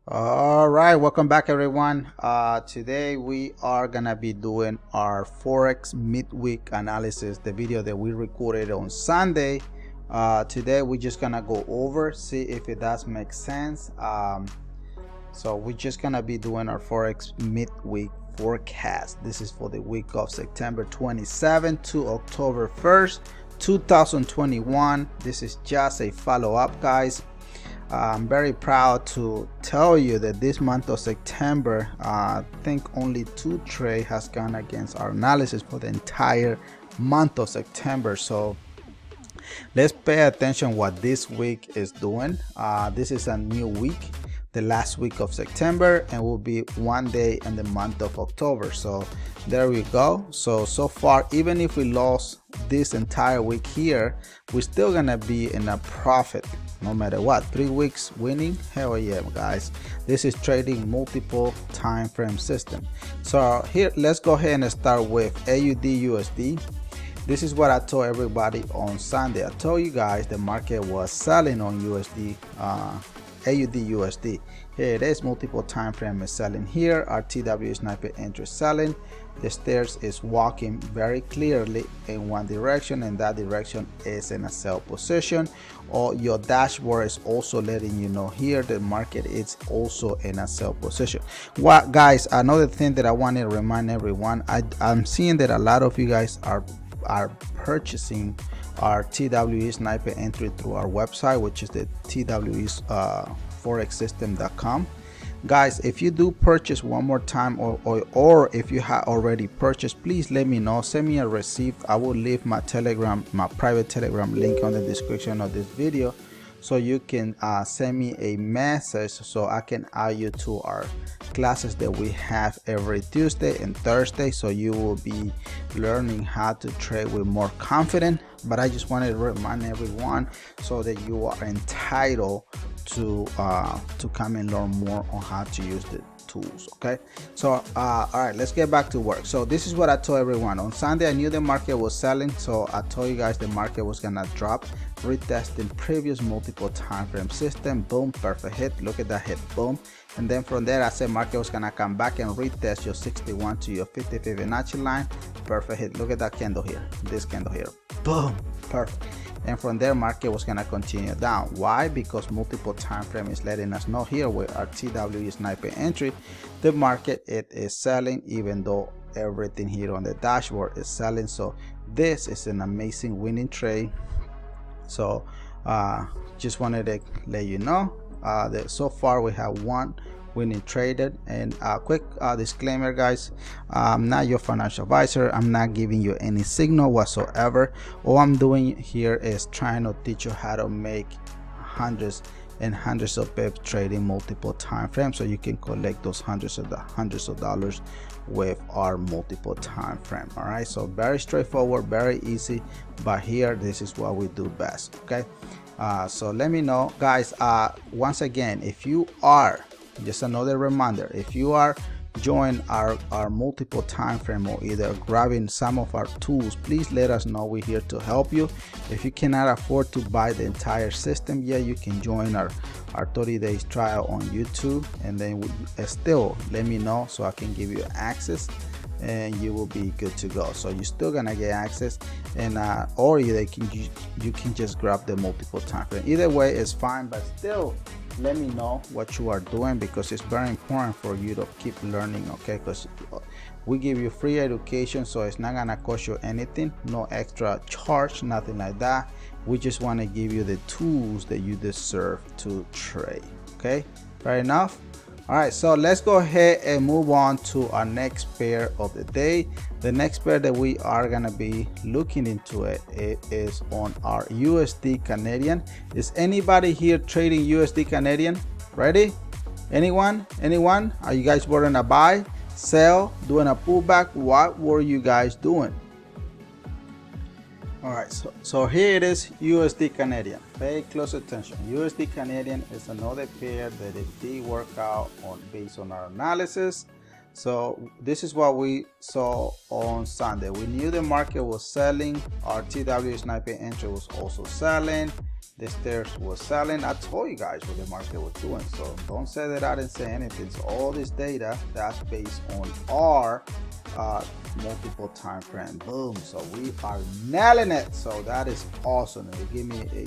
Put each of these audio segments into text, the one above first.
All right, welcome back everyone. Today we are gonna be doing our Forex midweek analysis, the video that we recorded on Sunday. Today we're just gonna go over, see if it does make sense. So we're just gonna be doing our Forex midweek forecast. This is for the week of September 27 to October 1st, 2021. This is just a follow-up, guys. I'm very proud to tell you that this month of September, I think only 2 trades has gone against our analysis for the entire month of September. So let's pay attention what this week is doing. This is a new week, the last week of September, and will be 1 day in the month of October. So there we go. So far, even if we lost this entire week here, we're still gonna be in a profit no matter what. 3 weeks winning, hell yeah, guys. This is trading multiple time frame system. So here, let's go ahead and start with AUD USD. This is what I told everybody on Sunday. I told you guys the market was selling on USD, AUD USD. Here it is, multiple time frame is selling here. Our TW sniper entry selling. The stairs is walking very clearly in one direction, and that direction is in a sell position. Or your dashboard is also letting you know here the market is also in a sell position. What, guys, another thing that I want to remind everyone, I'm seeing that a lot of you guys are purchasing our TWE sniper entry through our website, which is the TWE forexsystem.com. Guys, if you do purchase one more time, or if you have already purchased, please let me know. Send me a receipt. I will leave my private telegram link on the description of this video, so you can send me a message so I can add you to our classes that we have every Tuesday and Thursday. So you will be learning how to trade with more confidence. But I just wanted to remind everyone so that you are entitled to come and learn more on how to use the tools. Okay, so all right, let's get back to work. So this is what I told everyone on Sunday. I knew the market was selling, so I told you guys the market was gonna drop, retesting previous multiple time frame system. Boom, perfect hit. Look at that hit, boom. And then from there I said market was gonna come back and retest your 61 to your 50 Fibonacci line. Perfect hit. Look at that candle here, this candle here, boom, perfect. And from there market was gonna continue down. Why? Because multiple time frame is letting us know here with our TWE sniper entry, the market it is selling, even though everything here on the dashboard is selling. So this is an amazing winning trade. So just wanted to let you know that so far we have one winning traded. And quick disclaimer, guys, I'm not your financial advisor. I'm not giving you any signal whatsoever. All I'm doing here is trying to teach you how to make hundreds and hundreds of pips trading multiple time frames, so you can collect those hundreds of dollars with our multiple time frame. All right, so very straightforward, very easy, but here this is what we do best. Okay, so let me know, guys. Once again, if you are, just another reminder, if you are join our multiple time frame or either grabbing some of our tools, please let us know. We're here to help you. If you cannot afford to buy the entire system, yeah, you can join our 30 days trial on YouTube, and then still let me know so I can give you access, and you will be good to go. So you're still gonna get access, and or you can just grab the multiple time frame. Either way is fine, but still let me know what you are doing, because it's very important for you to keep learning. Okay, because we give you free education, so it's not gonna cost you anything, no extra charge, nothing like that. We just want to give you the tools that you deserve to trade. Okay, fair enough. All right, so let's go ahead and move on to our next pair of the day. The next pair that we are gonna be looking into it is on our USD Canadian. Is anybody here trading USD Canadian? Ready? Anyone? Are you guys were in a buy, sell, doing a pullback? What were you guys doing? All right, so here it is, USD Canadian. Pay close attention. USD Canadian is another pair that it did work out on based on our analysis. So this is what we saw on Sunday. We knew the market was selling. Our TW sniper entry was also selling. the stairs was selling. I told you guys what the market was doing, so don't say that I didn't say anything. So all this data, that's based on our multiple time frame. Boom, so we are nailing it. So that is awesome. It give me a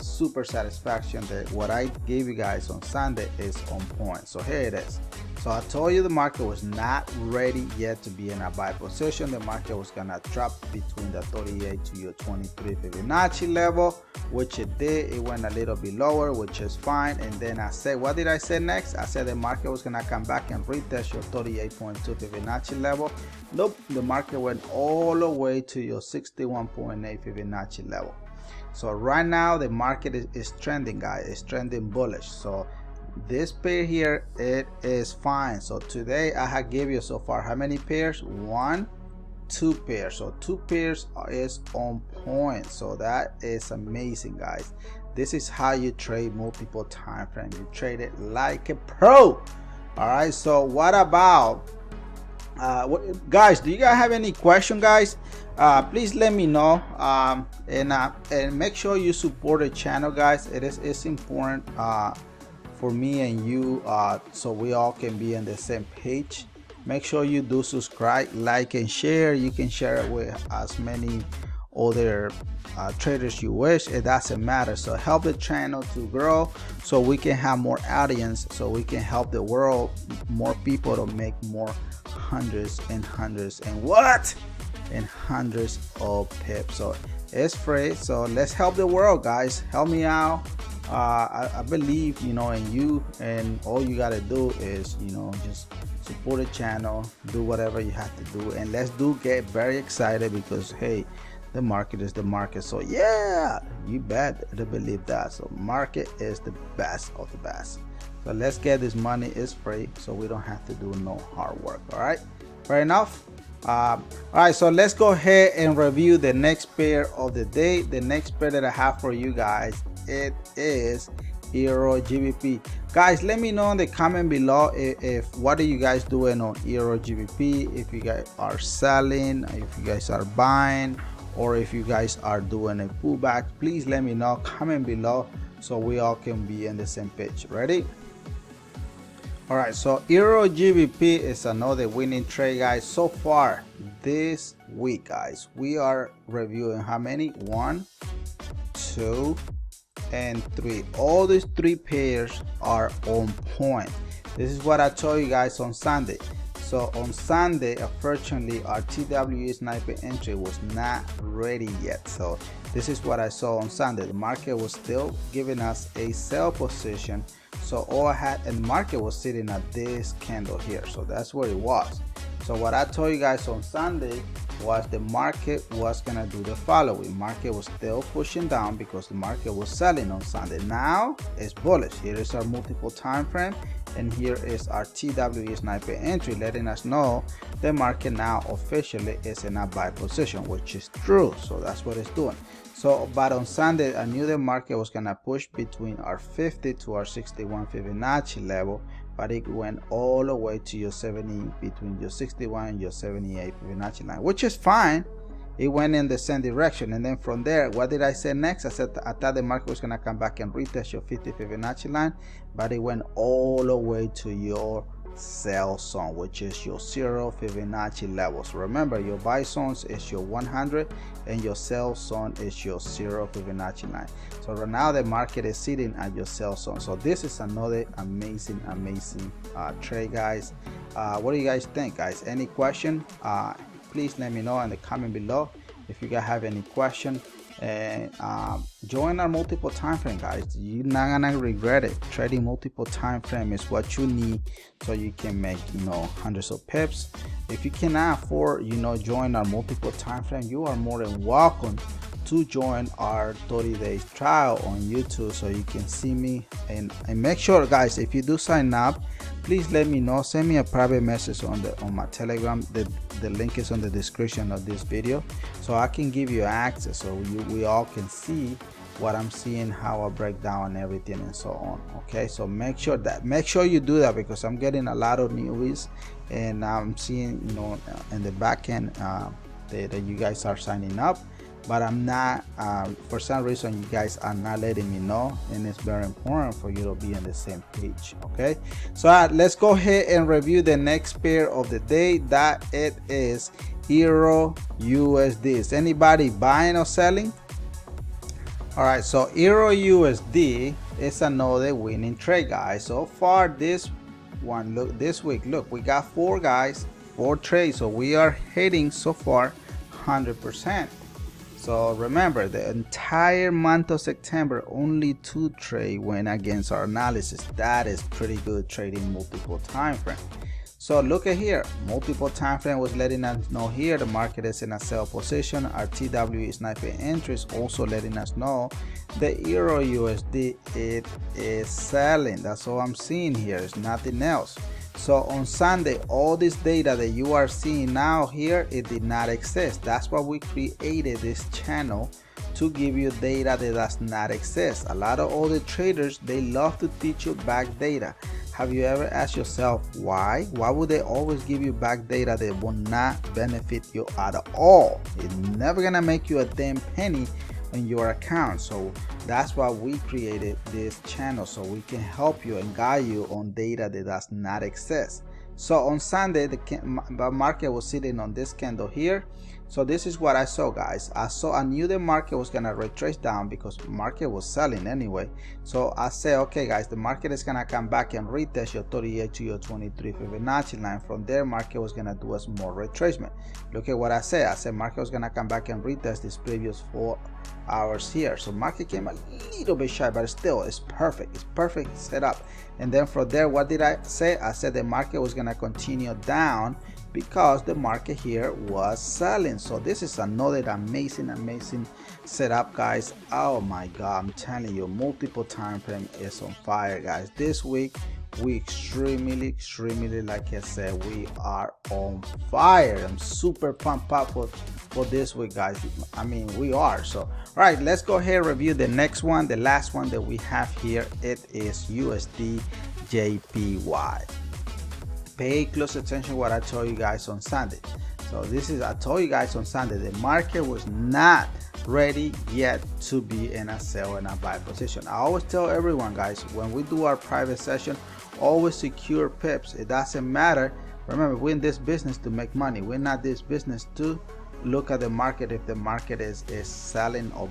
super satisfaction that what I gave you guys on Sunday is on point. So here it is. So I told you the market was not ready yet to be in a buy position. The market was gonna drop between the 38 to your 23 Fibonacci level, which it did. It went a little bit lower, which is fine. And then I said, what did I say next? I said the market was gonna come back and retest your 38.2 Fibonacci level. Nope, the market went all the way to your 61.8 Fibonacci level. So right now the market is trending, guys. It's trending bullish. So this pair here, it is fine. So today I have gave you so far how many pairs? 1, 2 pairs. So 2 pairs is on point. So that is amazing, guys. This is how you trade multiple time frame. You trade it like a pro. All right, so what about guys, do you guys have any question, guys? Please let me know, and make sure you support the channel, guys. It's important for me and you, so we all can be on the same page. Make sure you do subscribe, like, and share. You can share it with as many other traders you wish. It doesn't matter. So help the channel to grow so we can have more audience, so we can help the world, more people to make more hundreds and hundreds and hundreds of pips. So it's free. So let's help the world, guys. Help me out. I believe, you know, in you, and all you gotta do is, you know, just support the channel, do whatever you have to do, and let's get very excited, because hey, the market is the market. So yeah, you bet to believe that. So market is the best of the best. So let's get this money. Is free, so we don't have to do no hard work. All right, fair enough. All right, so let's go ahead and review the next pair of the day. The next pair that I have for you guys, it is EURGBP. Guys, let me know in the comment below if what are you guys doing on EURGBP, if you guys are selling, if you guys are buying, or if you guys are doing a pullback. Please let me know, comment below, so we all can be in the same page. Ready? All right, so EURGBP is another winning trade, guys. So far this week, guys, we are reviewing how many? 1, 2, and 3. All these 3 pairs are on point. This is what I told you guys on Sunday. So on Sunday, unfortunately, our TWE sniper entry was not ready yet. So this is what I saw on Sunday. The market was still giving us a sell position. So all I had, and the market was sitting at this candle here. So that's where it was. So what I told you guys on Sunday was the market was gonna do the following. Market was still pushing down because the market was selling on Sunday. Now it's bullish. Here is our multiple time frame, and here is our TWE sniper entry, letting us know the market now officially is in a buy position, which is true. So that's what it's doing. So but on Sunday I knew the market was gonna push between our 50 to our 61 Fibonacci level, but it went all the way to your 70, between your 61 and your 78 Fibonacci line, which is fine. It went in the same direction, and then from there, what did I say next? I said I thought the market was gonna come back and retest your 50 Fibonacci line, but it went all the way to your sell zone, which is your 0 Fibonacci levels. Remember, your buy zones is your 100 and your sell zone is your 0 Fibonacci line. So right now the market is sitting at your sell zone. So this is another amazing trade, guys. What do you guys think, guys? Any question? Please let me know in the comment below if you guys have any question. And join our multiple time frame, guys. You're not gonna regret it. Trading multiple time frame is what you need, so you can make, you know, hundreds of pips. If you cannot afford, you know, join our multiple time frame, you are more than welcome to join our 30 days trial on YouTube, so you can see me. And make sure, guys, if you do sign up, please let me know. Send me a private message on my Telegram. The link is on the description of this video, so I can give you access, so we all can see what I'm seeing, how I break down everything and so on. Okay, so make sure you do that, because I'm getting a lot of newbies, and I'm seeing, you know, in the back end that you guys are signing up. but I'm not, for some reason you guys are not letting me know, and it's very important for you to be on the same page. Okay, so let's go ahead and review the next pair of the day, that it is Euro USD. Is anybody buying or selling? All right, so Euro USD is another winning trade, guys. So far this one, look, this week, look, we got 4 guys, 4 trades, so we are hitting so far 100%. So remember, the entire month of September, only 2 trades went against our analysis. That is pretty good trading multiple time frame. So look at here, multiple time frame was letting us know here the market is in a sell position. Our TW sniper entry is also letting us know the Euro USD, it is selling. That's all I'm seeing here, it's nothing else. So on Sunday, all this data that you are seeing now here, it did not exist. That's why we created this channel, to give you data that does not exist. A lot of other traders, they love to teach you back data. Have you ever asked yourself why? Why would they always give you back data that will not benefit you at all? It's never gonna make you a damn penny in your account. So that's why we created this channel, so we can help you and guide you on data that does not exist. So on Sunday, the market was sitting on this candle here. So this is what I saw, guys. I knew the market was gonna retrace down because market was selling anyway. So I said, okay guys, the market is gonna come back and retest your 38 to your 23 Fibonacci line. From there, market was gonna do a small retracement. Look at what I said. I said market was gonna come back and retest this previous 4 hours here. So market came a little bit shy, but still it's perfect. It's perfect setup. And then from there, what did I say? I said the market was gonna continue down because the market here was selling. So this is another amazing setup, guys. Oh my god, I'm telling you, multiple time frame is on fire, guys. This week we extremely, like I said, we are on fire. I'm super pumped up for this week, guys. I mean, we are. So all right, let's go ahead and review the next one. The last one that we have here, it is USDJPY. Pay close attention to what I told you guys on Sunday. So this is, I told you guys on Sunday, the market was not ready yet to be in a sell and a buy position. I always tell everyone, guys, when we do our private session, always secure pips. It doesn't matter. Remember, we're in this business to make money. We're not this business to look at the market if the market is selling or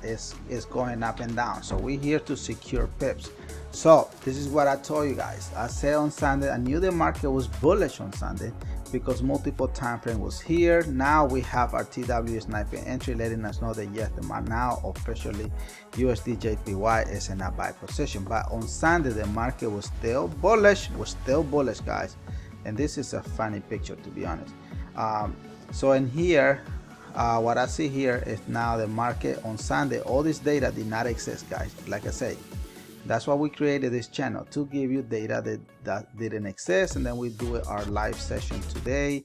is going up and down. So we're here to secure pips. So this is what I told you guys. I said on Sunday, I knew the market was bullish on Sunday because multiple time frame was here. Now we have our TW sniper entry letting us know that yes, the now officially USDJPY is in a buy position. But on Sunday, the market was still bullish, guys. And this is a funny picture, to be honest. So in here, what I see here is now the market on Sunday, all this data did not exist, guys. Like I say, that's why we created this channel, to give you data that didn't exist. And then we do our live session today.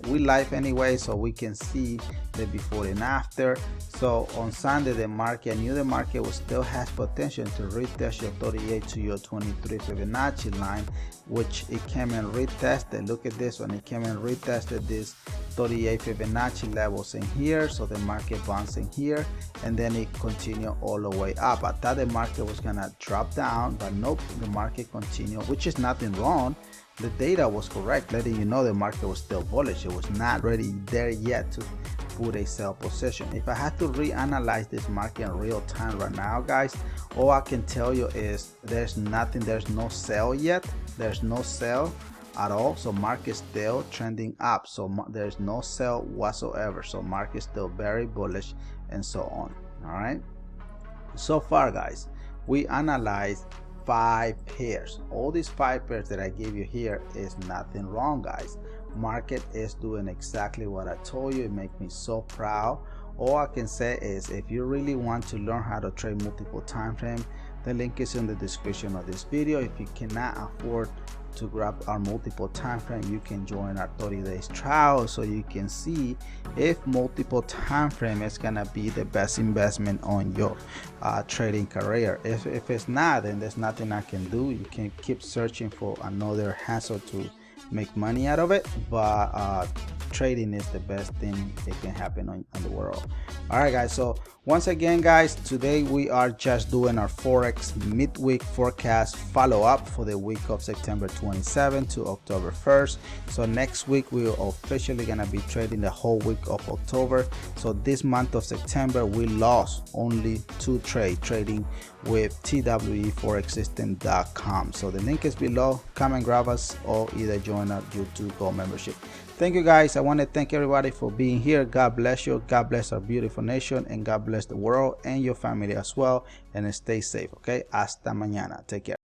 We live anyway, so we can see the before and after. So on Sunday, the market, I knew the market still has potential to retest your 38 to your 23 Fibonacci line, which it came and retested. Look at this one, it came and retested this 38 Fibonacci levels in here. So the market bouncing here, and then it continued all the way up. I thought the market was gonna drop down, but nope, the market continued, which is nothing wrong. The data was correct, letting you know the market was still bullish. It was not ready there yet to put a sell position. If I had to reanalyze this market in real time right now, guys, all I can tell you is there's nothing, there's no sell yet. There's no sell at all. So market still trending up. So there's no sell whatsoever. So market still very bullish and so on. All right. So far, guys, we analyzed 5 pairs. All these 5 pairs that I gave you here is nothing wrong, guys. Market is doing exactly what I told you. It makes me so proud. All I can say is, if you really want to learn how to trade multiple time frame, the link is in the description of this video. If you cannot afford to grab our multiple time frame, you can join our 30 days trial, so you can see if multiple time frame is gonna be the best investment on your trading career. If it's not, then there's nothing I can do. You can keep searching for another hassle to make money out of it, but trading is the best thing that can happen on the world. All right, guys, so once again, guys, today we are just doing our Forex midweek forecast follow-up for the week of September 27 to October 1st. So next week we are officially gonna be trading the whole week of October. So this month of September we lost only 2 trades trading with TWEForexSystem.com. So the link is below. Come and grab us or either join our YouTube Gold membership. Thank you, guys. I want to thank everybody for being here. God bless you. God bless our beautiful nation, and God bless the world and your family as well. And stay safe. Okay. Hasta mañana. Take care.